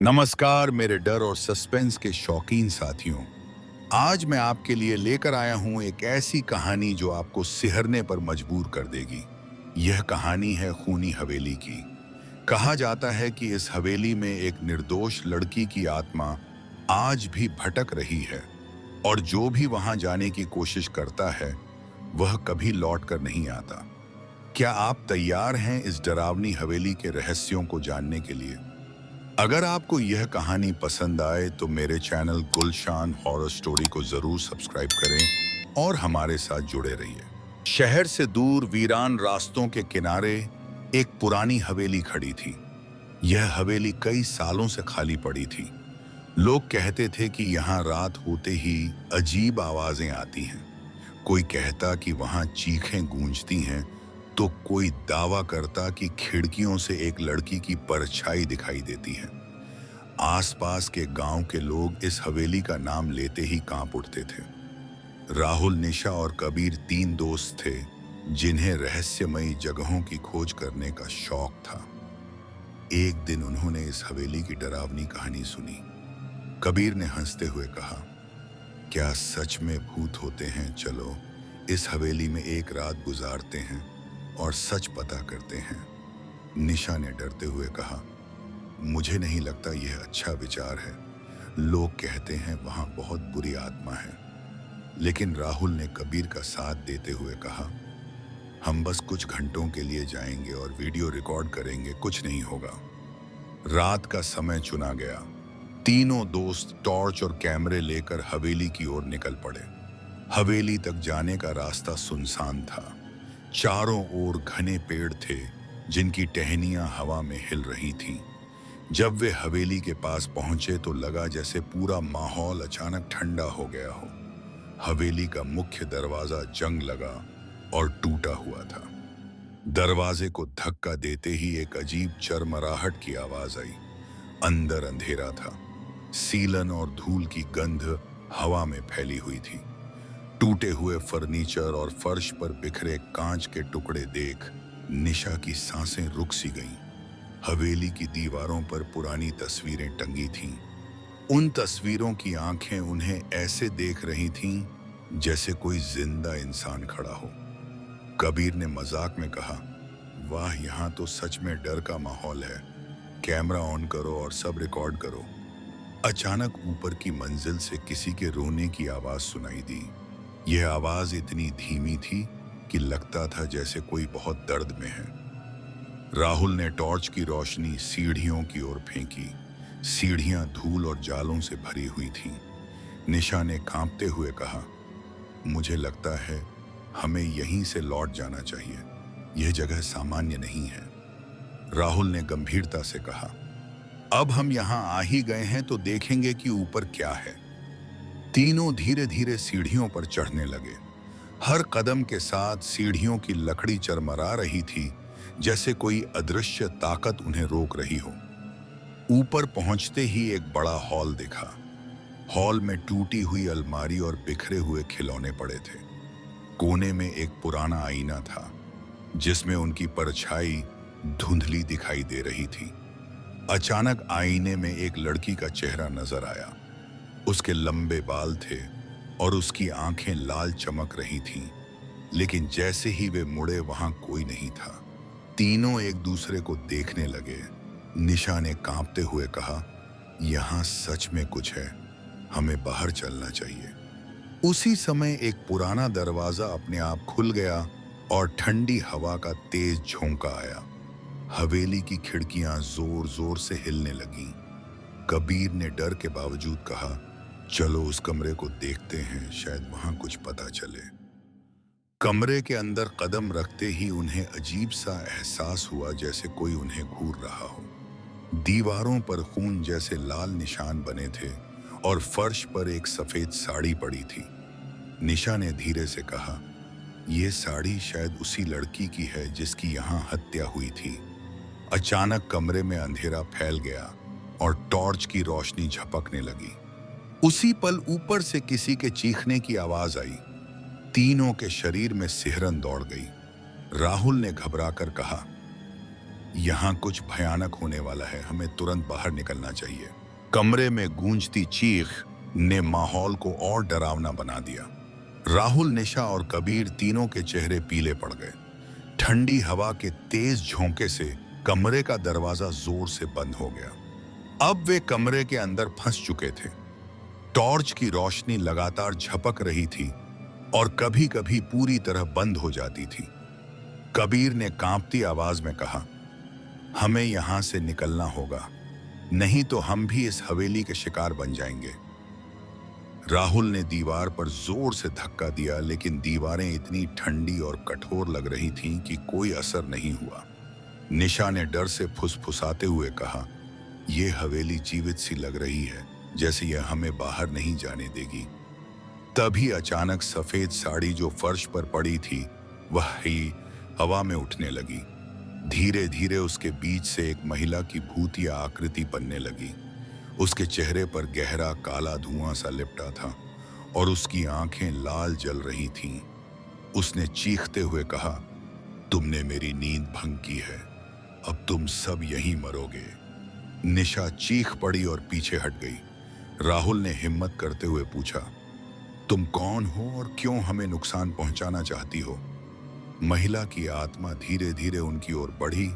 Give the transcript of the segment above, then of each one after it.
नमस्कार मेरे डर और सस्पेंस के शौकीन साथियों। आज मैं आपके लिए लेकर आया हूं एक ऐसी कहानी जो आपको सिहरने पर मजबूर कर देगी। यह कहानी है खूनी हवेली की। कहा जाता है कि इस हवेली में एक निर्दोष लड़की की आत्मा आज भी भटक रही है और जो भी वहां जाने की कोशिश करता है वह कभी लौट कर नहीं आता। क्या आप तैयार हैं इस डरावनी हवेली के रहस्यों को जानने के लिए? अगर आपको यह कहानी पसंद आए तो मेरे चैनल गुलशान हॉरर स्टोरी को जरूर सब्सक्राइब करें और हमारे साथ जुड़े रहिए। शहर से दूर वीरान रास्तों के किनारे एक पुरानी हवेली खड़ी थी। यह हवेली कई सालों से खाली पड़ी थी। लोग कहते थे कि यहाँ रात होते ही अजीब आवाजें आती हैं। कोई कहता कि वहाँ चीखें गूंजती हैं, तो कोई दावा करता कि खिड़कियों से एक लड़की की परछाई दिखाई देती है। आसपास के गांव के लोग इस हवेली का नाम लेते ही कांप उठते थे। राहुल, निशा और कबीर तीन दोस्त थे जिन्हें रहस्यमयी जगहों की खोज करने का शौक था। एक दिन उन्होंने इस हवेली की डरावनी कहानी सुनी। कबीर ने हंसते हुए कहा, क्या सच में भूत होते हैं? चलो इस हवेली में एक रात गुजारते हैं और सच पता करते हैं। निशा ने डरते हुए कहा, मुझे नहीं लगता यह अच्छा विचार है। लोग कहते हैं वहां बहुत बुरी आत्मा है। लेकिन राहुल ने कबीर का साथ देते हुए कहा, हम बस कुछ घंटों के लिए जाएंगे और वीडियो रिकॉर्ड करेंगे, कुछ नहीं होगा। रात का समय चुना गया। तीनों दोस्त टॉर्च और कैमरे लेकर हवेली की ओर निकल पड़े। हवेली तक जाने का रास्ता सुनसान था। चारों ओर घने पेड़ थे जिनकी टहनियां हवा में हिल रही थीं। जब वे हवेली के पास पहुंचे तो लगा जैसे पूरा माहौल अचानक ठंडा हो गया हो। हवेली का मुख्य दरवाजा जंग लगा और टूटा हुआ था। दरवाजे को धक्का देते ही एक अजीब चरमराहट की आवाज आई। अंदर अंधेरा था। सीलन और धूल की गंध हवा में फैली हुई थी। टूटे हुए फर्नीचर और फर्श पर बिखरे कांच के टुकड़े देख निशा की सांसें रुक सी गईं। हवेली की दीवारों पर पुरानी तस्वीरें टंगी थीं। उन तस्वीरों की आंखें उन्हें ऐसे देख रही थीं जैसे कोई जिंदा इंसान खड़ा हो। कबीर ने मजाक में कहा, वाह, यहाँ तो सच में डर का माहौल है। कैमरा ऑन करो और सब रिकॉर्ड करो। अचानक ऊपर की मंजिल से किसी के रोने की आवाज सुनाई दी। यह आवाज इतनी धीमी थी कि लगता था जैसे कोई बहुत दर्द में है। राहुल ने टॉर्च की रोशनी सीढ़ियों की ओर फेंकी। सीढ़ियां धूल और जालों से भरी हुई थीं। निशा ने कांपते हुए कहा, मुझे लगता है हमें यहीं से लौट जाना चाहिए। यह जगह सामान्य नहीं है। राहुल ने गंभीरता से कहा, अब हम यहां आ ही गए हैं तो देखेंगे कि ऊपर क्या है। तीनों धीरे धीरे सीढ़ियों पर चढ़ने लगे। हर कदम के साथ सीढ़ियों की लकड़ी चरमरा रही थी, जैसे कोई अदृश्य ताकत उन्हें रोक रही हो। ऊपर पहुंचते ही एक बड़ा हॉल दिखा। हॉल में टूटी हुई अलमारी और बिखरे हुए खिलौने पड़े थे। कोने में एक पुराना आईना था जिसमें उनकी परछाई धुंधली दिखाई दे रही थी। अचानक आईने में एक लड़की का चेहरा नजर आया। उसके लंबे बाल थे और उसकी आंखें लाल चमक रही थीं। लेकिन जैसे ही वे मुड़े वहां कोई नहीं था। तीनों एक दूसरे को देखने लगे। निशा ने कांपते हुए कहा, यहां सच में कुछ है, हमें बाहर चलना चाहिए। उसी समय एक पुराना दरवाजा अपने आप खुल गया और ठंडी हवा का तेज झोंका आया। हवेली की खिड़कियां जोर जोर से हिलने लगीं। कबीर ने डर के बावजूद कहा, चलो उस कमरे को देखते हैं, शायद वहां कुछ पता चले। कमरे के अंदर कदम रखते ही उन्हें अजीब सा एहसास हुआ जैसे कोई उन्हें घूर रहा हो। दीवारों पर खून जैसे लाल निशान बने थे और फर्श पर एक सफेद साड़ी पड़ी थी। निशा ने धीरे से कहा, यह साड़ी शायद उसी लड़की की है जिसकी यहाँ हत्या हुई थी। अचानक कमरे में अंधेरा फैल गया और टॉर्च की रोशनी झपकने लगी। उसी पल ऊपर से किसी के चीखने की आवाज आई। तीनों के शरीर में सिहरन दौड़ गई। राहुल ने घबराकर कहा, यहाँ कुछ भयानक होने वाला है, हमें तुरंत बाहर निकलना चाहिए। कमरे में गूंजती चीख ने माहौल को और डरावना बना दिया। राहुल, निशा और कबीर तीनों के चेहरे पीले पड़ गए। ठंडी हवा के तेज झोंके से कमरे का दरवाजा जोर से बंद हो गया। अब वे कमरे के अंदर फंस चुके थे। टॉर्च की रोशनी लगातार झपक रही थी और कभी कभी पूरी तरह बंद हो जाती थी। कबीर ने कांपती आवाज में कहा, हमें यहां से निकलना होगा, नहीं तो हम भी इस हवेली के शिकार बन जाएंगे। राहुल ने दीवार पर जोर से धक्का दिया, लेकिन दीवारें इतनी ठंडी और कठोर लग रही थीं कि कोई असर नहीं हुआ। निशा ने डर से फुसफुसाते हुए कहा, यह हवेली जीवित सी लग रही है, जैसे यह हमें बाहर नहीं जाने देगी। तभी अचानक सफेद साड़ी जो फर्श पर पड़ी थी वह ही हवा में उठने लगी। धीरे धीरे उसके बीच से एक महिला की भूतिया आकृति बनने लगी। उसके चेहरे पर गहरा काला धुआं सा लिपटा था और उसकी आंखें लाल जल रही थीं। उसने चीखते हुए कहा, तुमने मेरी नींद भंग की है, अब तुम सब यहीं मरोगे। निशा चीख पड़ी और पीछे हट गई। राहुल ने हिम्मत करते हुए पूछा, तुम कौन हो और क्यों हमें नुकसान पहुंचाना चाहती हो? महिला की आत्मा धीरे धीरे उनकी ओर बढ़ी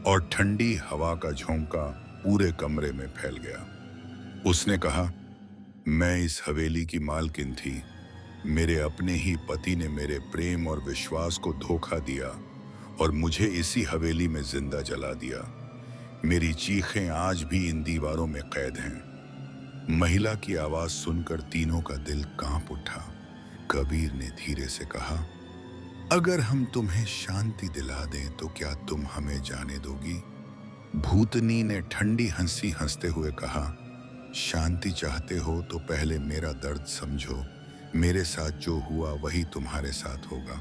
और ठंडी हवा का झोंका पूरे कमरे में फैल गया। उसने कहा, मैं इस हवेली की मालकिन थी। मेरे अपने ही पति ने मेरे प्रेम और विश्वास को धोखा दिया और मुझे इसी हवेली में जिंदा जला दिया। मेरी चीखें आज भी इन दीवारों में कैद हैं। महिला की आवाज सुनकर तीनों का दिल कांप उठा। कबीर ने धीरे से कहा, अगर हम तुम्हें शांति दिला दें तो क्या तुम हमें जाने दोगी? भूतनी ने ठंडी हंसी हंसते हुए कहा, शांति चाहते हो तो पहले मेरा दर्द समझो। मेरे साथ जो हुआ वही तुम्हारे साथ होगा।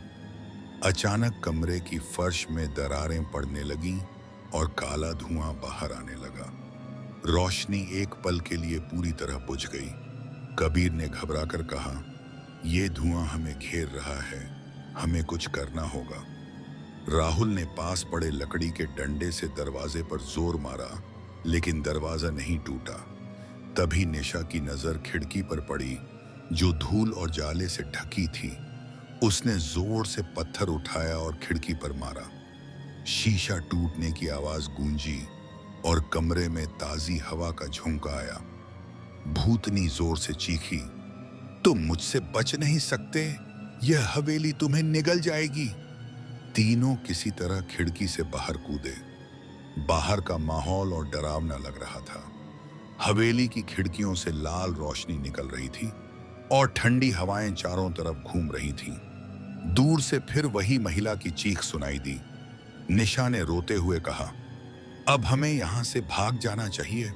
अचानक कमरे की फर्श में दरारें पड़ने लगीं और काला धुआं बाहर आने लगा। रोशनी एक पल के लिए पूरी तरह बुझ गई। कबीर ने घबराकर कहा, यह धुआं हमें घेर रहा है, हमें कुछ करना होगा। राहुल ने पास पड़े लकड़ी के डंडे से दरवाजे पर जोर मारा, लेकिन दरवाजा नहीं टूटा। तभी निशा की नजर खिड़की पर पड़ी, जो धूल और जाले से ढकी थी। उसने जोर से पत्थर उठाया और खिड़की पर मारा। शीशा टूटने की आवाज गूंजी और कमरे में ताजी हवा का झोंका आया। भूतनी जोर से चीखी, तुम मुझसे बच नहीं सकते, यह हवेली तुम्हें निगल जाएगी। तीनों किसी तरह खिड़की से बाहर कूदे। बाहर का माहौल और डरावना लग रहा था। हवेली की खिड़कियों से लाल रोशनी निकल रही थी और ठंडी हवाएं चारों तरफ घूम रही थीं। दूर से फिर वही महिला की चीख सुनाई दी। निशा ने रोते हुए कहा, अब हमें यहां से भाग जाना चाहिए।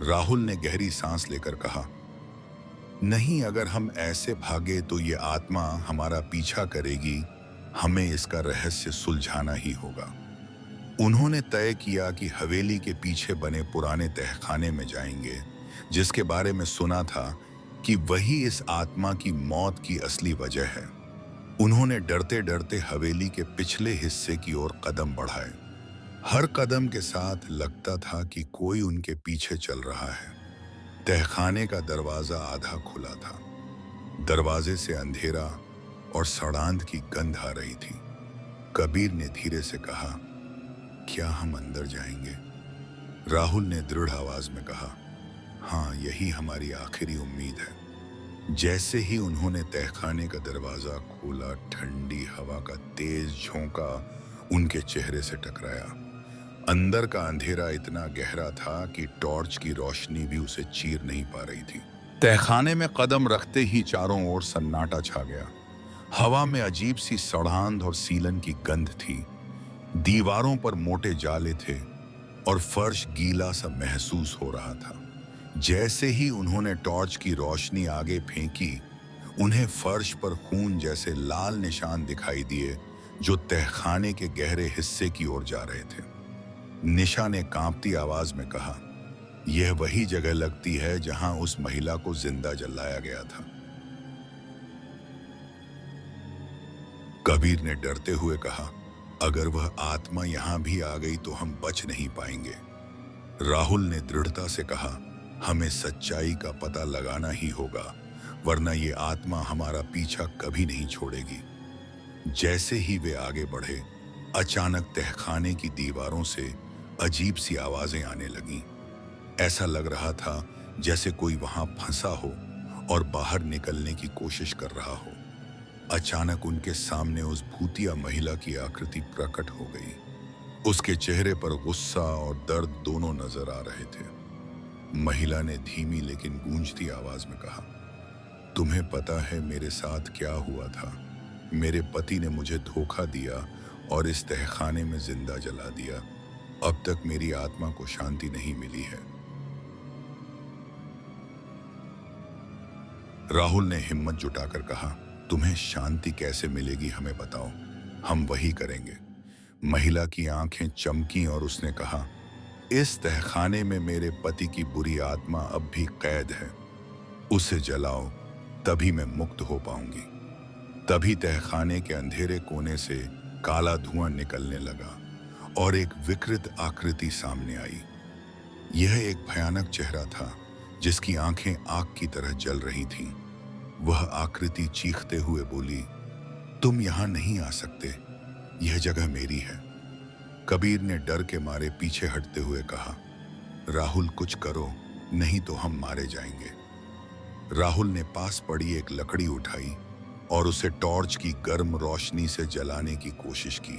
राहुल ने गहरी सांस लेकर कहा, नहीं, अगर हम ऐसे भागे तो ये आत्मा हमारा पीछा करेगी। हमें इसका रहस्य सुलझाना ही होगा। उन्होंने तय किया कि हवेली के पीछे बने पुराने तहखाने में जाएंगे, जिसके बारे में सुना था कि वही इस आत्मा की मौत की असली वजह है। उन्होंने डरते डरते हवेली के पिछले हिस्से की ओर कदम बढ़ाए। हर कदम के साथ लगता था कि कोई उनके पीछे चल रहा है। तहखाने का दरवाजा आधा खुला था। दरवाजे से अंधेरा और सड़ांध की गंध आ रही थी। कबीर ने धीरे से कहा, क्या हम अंदर जाएंगे? राहुल ने दृढ़ आवाज में कहा, हाँ, यही हमारी आखिरी उम्मीद है। जैसे ही उन्होंने तहखाने का दरवाजा खोला, ठंडी हवा का तेज झोंका उनके चेहरे से टकराया। अंदर का अंधेरा इतना गहरा था कि टॉर्च की रोशनी भी उसे चीर नहीं पा रही थी। तहखाने में कदम रखते ही चारों ओर सन्नाटा छा गया। हवा में अजीब सी सड़ांध और सीलन की गंध थी। दीवारों पर मोटे जाले थे और फर्श गीला सा महसूस हो रहा था। जैसे ही उन्होंने टॉर्च की रोशनी आगे फेंकी, उन्हें फर्श पर खून जैसे लाल निशान दिखाई दिए, जो तहखाने के गहरे हिस्से की ओर जा रहे थे। निशा ने कांपती आवाज में कहा, यह वही जगह लगती है जहां उस महिला को जिंदा जलाया गया था। कबीर ने डरते हुए कहा, अगर वह आत्मा यहां भी आ गई तो हम बच नहीं पाएंगे। राहुल ने दृढ़ता से कहा, हमें सच्चाई का पता लगाना ही होगा, वरना ये आत्मा हमारा पीछा कभी नहीं छोड़ेगी। जैसे ही वे आगे बढ़े, अचानक तहखाने की दीवारों से अजीब सी आवाजें आने लगीं। ऐसा लग रहा था जैसे कोई वहां फंसा हो और बाहर निकलने की कोशिश कर रहा हो। अचानक उनके सामने उस भूतिया महिला की आकृति प्रकट हो गई। उसके चेहरे पर गुस्सा और दर्द दोनों नजर आ रहे थे। महिला ने धीमी लेकिन गूंजती आवाज में कहा, तुम्हें पता है मेरे साथ क्या हुआ था? मेरे पति ने मुझे धोखा दिया और इस तहखाने में जिंदा जला दिया। अब तक मेरी आत्मा को शांति नहीं मिली है। राहुल ने हिम्मत जुटाकर कहा, तुम्हें शांति कैसे मिलेगी, हमें बताओ, हम वही करेंगे। महिला की आंखें चमकी और उसने कहा, इस तहखाने में मेरे पति की बुरी आत्मा अब भी कैद है। उसे जलाओ, तभी मैं मुक्त हो पाऊंगी। तभी तहखाने के अंधेरे कोने से काला धुआं निकलने लगा और एक विकृत आकृति सामने आई। यह एक भयानक चेहरा था जिसकी आंखें आग की तरह जल रही थीं। वह आकृति चीखते हुए बोली, तुम यहां नहीं आ सकते, यह जगह मेरी है। कबीर ने डर के मारे पीछे हटते हुए कहा, राहुल कुछ करो, नहीं तो हम मारे जाएंगे। राहुल ने पास पड़ी एक लकड़ी उठाई और उसे टॉर्च की गर्म रोशनी से जलाने की कोशिश की।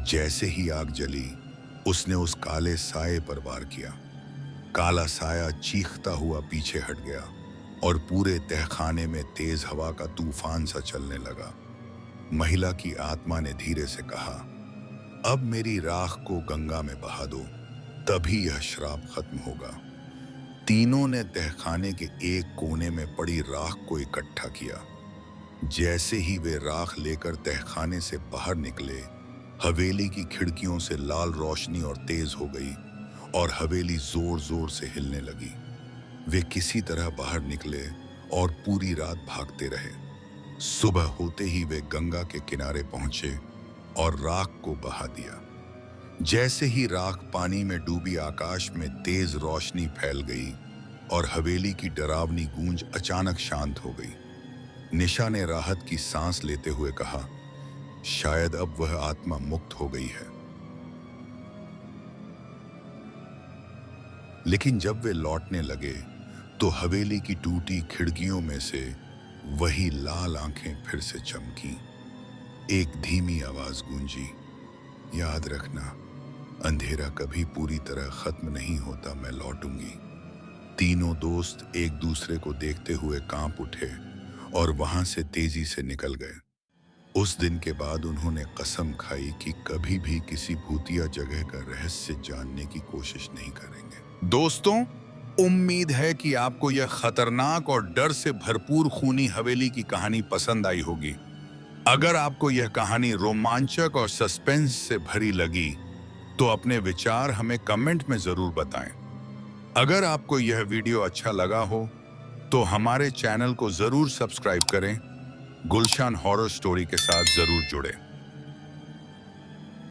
जैसे ही आग जली, उसने उस काले साये पर वार किया। काला साया चीखता हुआ पीछे हट गया और पूरे तहखाने में तेज हवा का तूफान सा चलने लगा। महिला की आत्मा ने धीरे से कहा, अब मेरी राख को गंगा में बहा दो, तभी यह श्राप खत्म होगा। तीनों ने तहखाने के एक कोने में पड़ी राख को इकट्ठा किया। जैसे ही वे राख लेकर तहखाने से बाहर निकले, हवेली की खिड़कियों से लाल रोशनी और तेज हो गई और हवेली जोर जोर से हिलने लगी। वे किसी तरह बाहर निकले और पूरी रात भागते रहे। सुबह होते ही वे गंगा के किनारे पहुंचे और राख को बहा दिया। जैसे ही राख पानी में डूबी, आकाश में तेज रोशनी फैल गई और हवेली की डरावनी गूंज अचानक शांत हो गई। निशा ने राहत की सांस लेते हुए कहा, शायद अब वह आत्मा मुक्त हो गई है। लेकिन जब वे लौटने लगे तो हवेली की टूटी खिड़कियों में से वही लाल आंखें फिर से चमकी। एक धीमी आवाज गूंजी, याद रखना, अंधेरा कभी पूरी तरह खत्म नहीं होता, मैं लौटूंगी। तीनों दोस्त एक दूसरे को देखते हुए कांप उठे और वहां से तेजी से निकल गए। उस दिन के बाद उन्होंने कसम खाई कि कभी भी किसी भूतिया जगह का रहस्य जानने की कोशिश नहीं करेंगे। दोस्तों, उम्मीद है कि आपको यह खतरनाक और डर से भरपूर खूनी हवेली की कहानी पसंद आई होगी। अगर आपको यह कहानी रोमांचक और सस्पेंस से भरी लगी तो अपने विचार हमें कमेंट में जरूर बताएं। अगर आपको यह वीडियो अच्छा लगा हो तो हमारे चैनल को जरूर सब्सक्राइब करें। गुलशान हॉरर स्टोरी के साथ जरूर जुड़ें।